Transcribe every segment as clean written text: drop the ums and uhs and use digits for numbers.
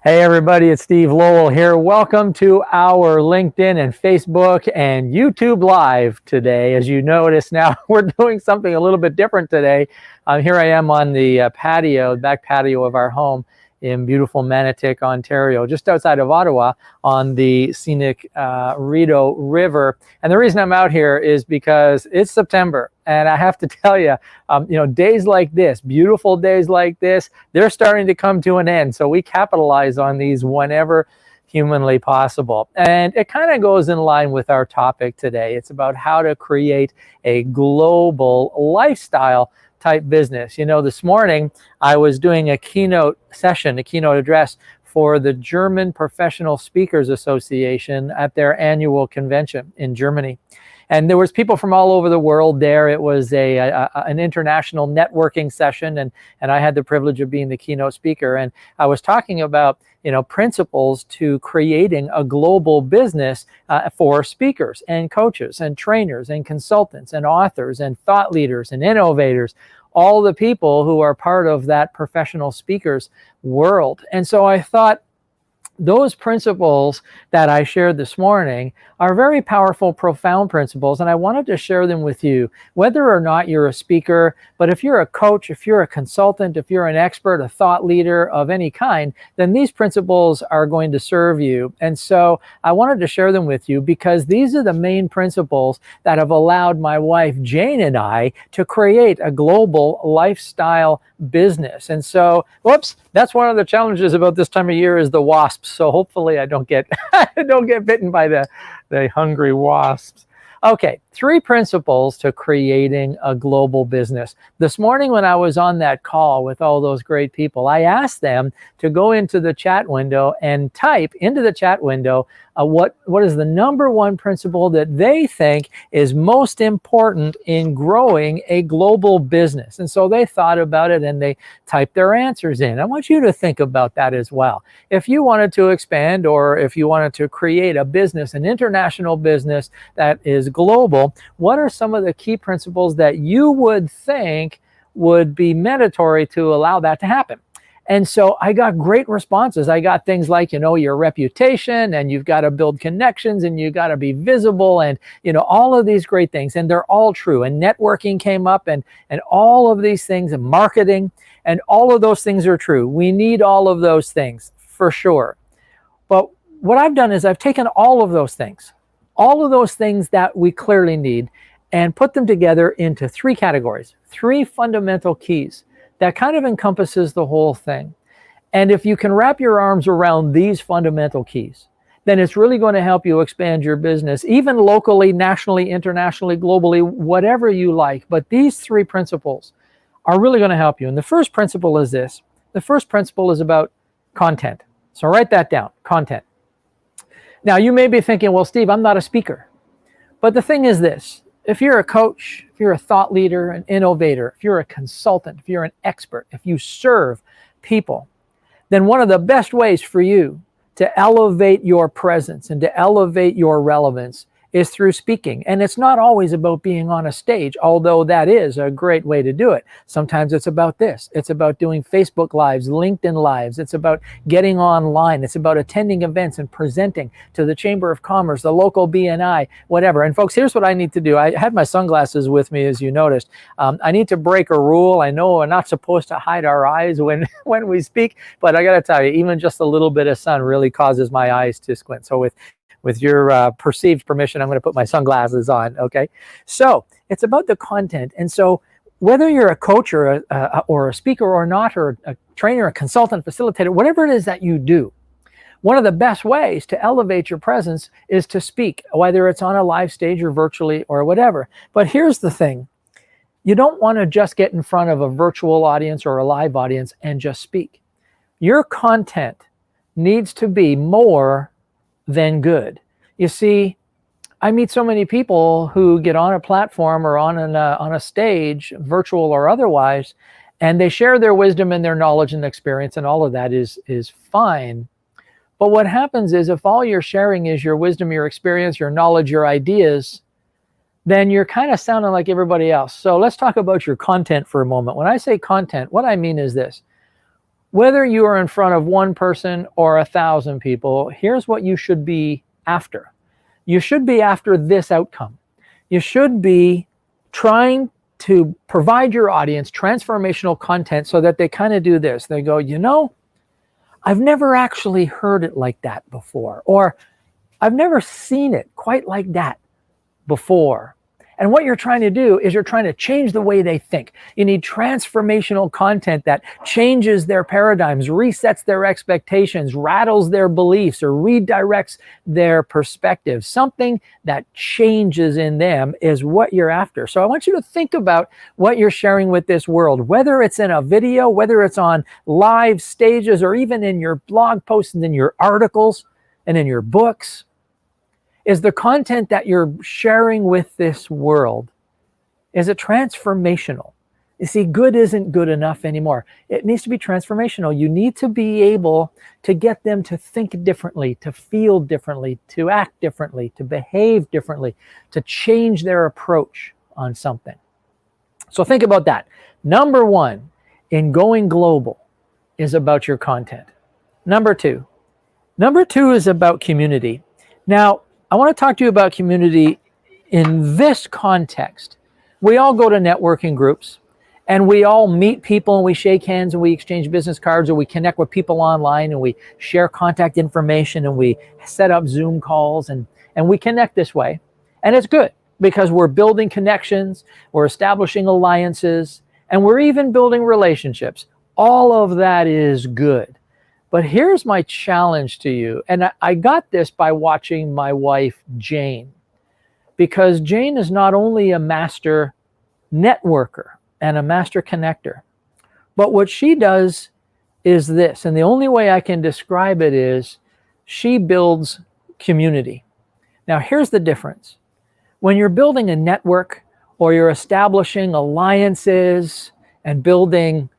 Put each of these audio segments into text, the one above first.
Hey everybody, it's Steve Lowell here. Welcome to our LinkedIn and Facebook and YouTube Live today. As you notice now, we're doing something a little bit different today. Here I am on the back patio of our home in beautiful Manotick, Ontario, just outside of Ottawa on the scenic Rideau River. And the reason I'm out here is because it's September. And I have to tell you, days like this, beautiful days like this, they're starting to come to an end. So we capitalize on these whenever humanly possible. And it kind of goes in line with our topic today. It's about how to create a global lifestyle type business. This morning I was doing a keynote session, a keynote address for the German Professional Speakers Association at their annual convention in Germany. And there was people from all over the world there. It was an international networking session, and I had the privilege of being the keynote speaker. And I was talking about principles to creating a global business for speakers and coaches and trainers and consultants and authors and thought leaders and innovators, all the people who are part of that professional speakers world. And so I thought, those principles that I shared this morning are very powerful, profound principles, and I wanted to share them with you, whether or not you're a speaker. But if you're a coach, if you're a consultant, if you're an expert, a thought leader of any kind, then these principles are going to serve you. And so I wanted to share them with you because these are the main principles that have allowed my wife Jane and I to create a global lifestyle business. And so, that's one of the challenges about this time of year is the wasps. So hopefully I don't get bitten by the hungry wasps. Okay, 3 principles to creating a global business. This morning when I was on that call with all those great people, I asked them to go into the chat window and type into the chat window what is the number 1 principle that they think is most important in growing a global business. And so they thought about it and they typed their answers in. I want you to think about that as well. If you wanted to expand, or if you wanted to create a business, an international business that is global, what are some of the key principles that you would think would be mandatory to allow that to happen? And so I got great responses. I got things like, your reputation, and you've got to build connections, and you got to be visible, and, all of these great things. And they're all true. And networking came up, and all of these things, and marketing, and all of those things are true. We need all of those things for sure. But what I've done is I've taken all of those things that we clearly need, and put them together into 3 categories, 3 fundamental keys that kind of encompasses the whole thing. And if you can wrap your arms around these fundamental keys, then it's really going to help you expand your business, even locally, nationally, internationally, globally, whatever you like. But these 3 principles are really going to help you. And the first principle is this. The first principle is about content. So write that down, content. Now, you may be thinking, well, Steve, I'm not a speaker. But the thing is this. If you're a coach, if you're a thought leader, an innovator, if you're a consultant, if you're an expert, if you serve people, then one of the best ways for you to elevate your presence and to elevate your relevance is through speaking. And it's not always about being on a stage, although that is a great way to do it. Sometimes it's about this. It's about doing Facebook Lives, LinkedIn Lives. It's about getting online. It's about attending events and presenting to the Chamber of Commerce, the local BNI, whatever. And folks, here's what I need to do. I had my sunglasses with me, as you noticed. I need to break a rule. I know we're not supposed to hide our eyes when we speak, but I got to tell you, even just a little bit of sun really causes my eyes to squint. So with your perceived permission, I'm going to put my sunglasses on, okay? So it's about the content. And so whether you're a coach or a speaker or not, or a trainer, a consultant, facilitator, whatever it is that you do, one of the best ways to elevate your presence is to speak, whether it's on a live stage or virtually or whatever. But here's the thing. You don't want to just get in front of a virtual audience or a live audience and just speak. Your content needs to be more than good. You see, I meet so many people who get on a platform or on a stage, virtual or otherwise, and they share their wisdom and their knowledge and experience, and all of that is fine. But what happens is, if all you're sharing is your wisdom, your experience, your knowledge, your ideas, then you're kind of sounding like everybody else. So let's talk about your content for a moment. When I say content, what I mean is this. Whether you are in front of one person or 1,000 people, here's what you should be after. You should be after this outcome. You should be trying to provide your audience transformational content so that they kind of do this. They go, you know, I've never actually heard it like that before, or I've never seen it quite like that before. And what you're trying to do is you're trying to change the way they think. You need transformational content that changes their paradigms, resets their expectations, rattles their beliefs, or redirects their perspective. Something that changes in them is what you're after. So I want you to think about what you're sharing with this world, whether it's in a video, whether it's on live stages, or even in your blog posts and in your articles and in your books. Is the content that you're sharing with this world, is it transformational? You see, good isn't good enough anymore. It needs to be transformational. You need to be able to get them to think differently, to feel differently, to act differently, to behave differently, to change their approach on something. So think about that. Number one in going global is about your content. Number two is about community. Now, I want to talk to you about community in this context. We all go to networking groups and we all meet people and we shake hands and we exchange business cards, or we connect with people online and we share contact information and we set up Zoom calls and we connect this way. And it's good because we're building connections, we're establishing alliances, and we're even building relationships. All of that is good. But here's my challenge to you. And I got this by watching my wife, Jane, because Jane is not only a master networker and a master connector, but what she does is this. And the only way I can describe it is she builds community. Now, here's the difference. When you're building a network or you're establishing alliances and building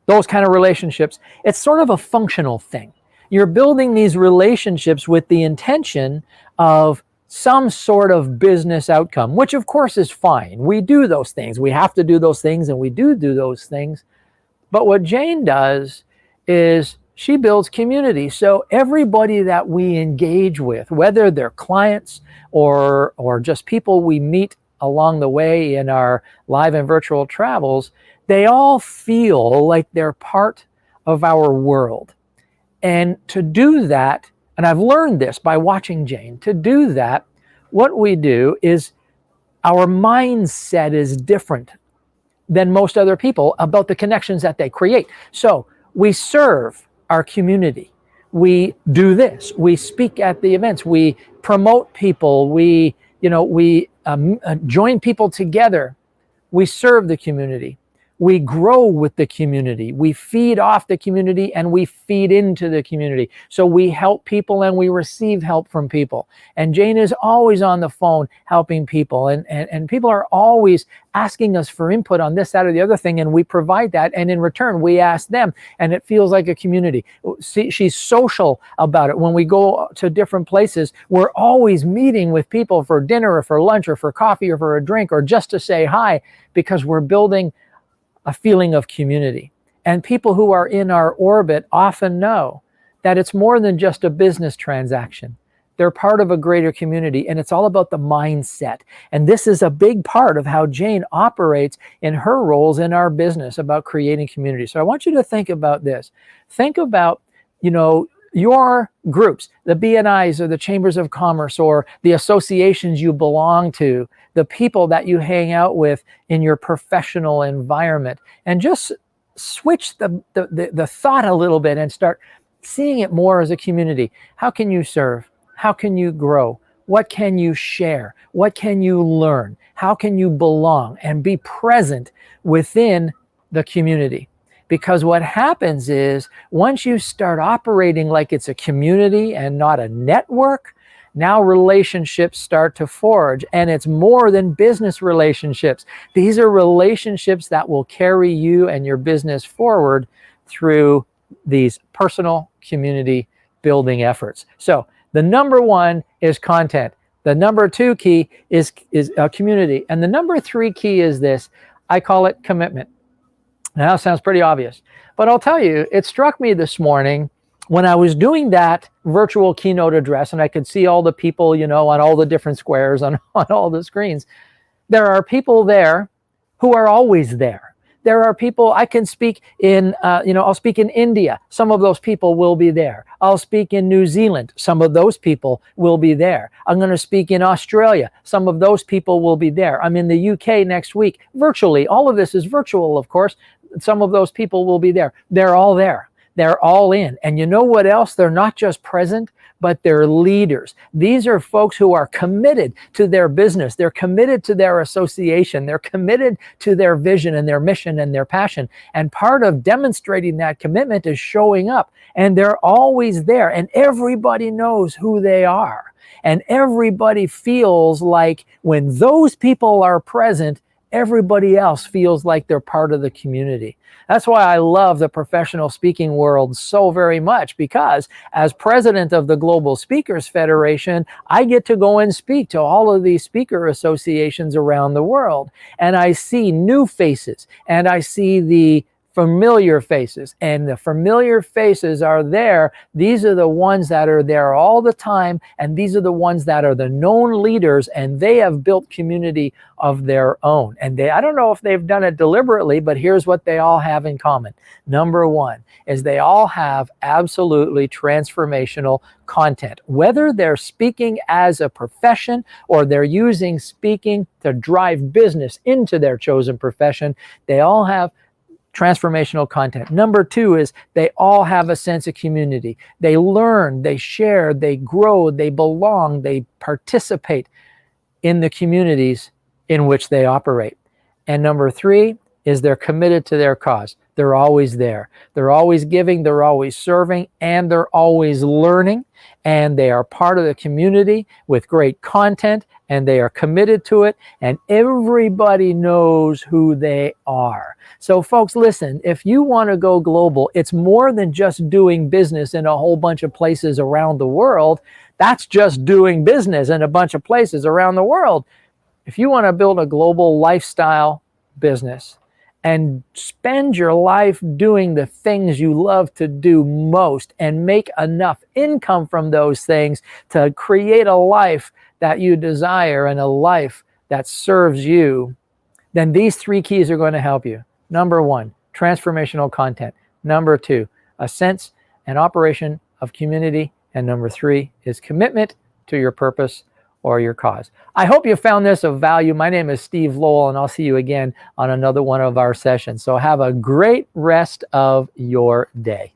those kind of relationships, it's sort of a functional thing. You're building these relationships with the intention of some sort of business outcome, which of course is fine. We do those things. We have to do those things, and we do those things. But what Jane does is she builds community. So everybody that we engage with, whether they're clients or just people we meet along the way in our live and virtual travels, they all feel like they're part of our world. And to do that, and I've learned this by watching Jane, to do that, what we do is our mindset is different than most other people about the connections that they create. So we serve our community. We do this. We speak at the events. We promote people. We join people together. We serve the community. We grow with the community. We feed off the community and we feed into the community. So we help people and we receive help from people. And Jane is always on the phone helping people. And people are always asking us for input on this, that, or the other thing. And we provide that. And in return, we ask them. And it feels like a community. See, she's social about it. When we go to different places, we're always meeting with people for dinner or for lunch or for coffee or for a drink or just to say hi, because we're building a feeling of community. And people who are in our orbit often know that it's more than just a business transaction. They're part of a greater community, and it's all about the mindset. And this is a big part of how Jane operates in her roles in our business about creating community. So I want you to think about this. Think about, your groups, the BNIs or the chambers of commerce or the associations you belong to, the people that you hang out with in your professional environment, and just switch the thought a little bit and start seeing it more as a community. How can you serve? How can you grow? What can you share? What can you learn? How can you belong and be present within the community? Because what happens is once you start operating like it's a community and not a network, now relationships start to forge, and it's more than business relationships. These are relationships that will carry you and your business forward through these personal community building efforts. So the number one is content. The number two key is community. And the number three key is this. I call it commitment. Now, that sounds pretty obvious. But I'll tell you, it struck me this morning when I was doing that virtual keynote address and I could see all the people, you know, on all the different squares on all the screens. There are people there who are always there. There are people, I can speak in, I'll speak in India. Some of those people will be there. I'll speak in New Zealand. Some of those people will be there. I'm going to speak in Australia. Some of those people will be there. I'm in the UK next week, virtually. All of this is virtual, of course. Some of those people will be there. They're all there. They're all in. And you know what else? They're not just present, but they're leaders. These are folks who are committed to their business. They're committed to their association. They're committed to their vision and their mission and their passion. And part of demonstrating that commitment is showing up. And they're always there. And everybody knows who they are. And everybody feels like when those people are present, everybody else feels like they're part of the community. That's why I love the professional speaking world so very much, because as president of the Global Speakers Federation, I get to go and speak to all of these speaker associations around the world. And I see new faces, and I see the familiar faces, and the familiar faces are there. These are the ones that are there all the time, and these are the ones that are the known leaders, and they have built community of their own. And I don't know if they've done it deliberately, but here's what they all have in common. Number one is they all have absolutely transformational content. Whether they're speaking as a profession or they're using speaking to drive business into their chosen profession, they all have transformational content. Number two is they all have a sense of community. They learn, they share, they grow, they belong, they participate in the communities in which they operate. And number three is they're committed to their cause. They're always there. They're always giving, they're always serving, and they're always learning. And they are part of the community with great content, and they are committed to it, and everybody knows who they are. So folks, listen, if you want to go global, it's more than just doing business in a whole bunch of places around the world. That's just doing business in a bunch of places around the world. If you want to build a global lifestyle business and spend your life doing the things you love to do most and make enough income from those things to create a life that you desire and a life that serves you, then these three keys are going to help you. Number one, transformational content. Number two, a sense and operation of community. And number three is commitment to your purpose or your cause. I hope you found this of value. My name is Steve Lowell, and I'll see you again on another one of our sessions. So have a great rest of your day.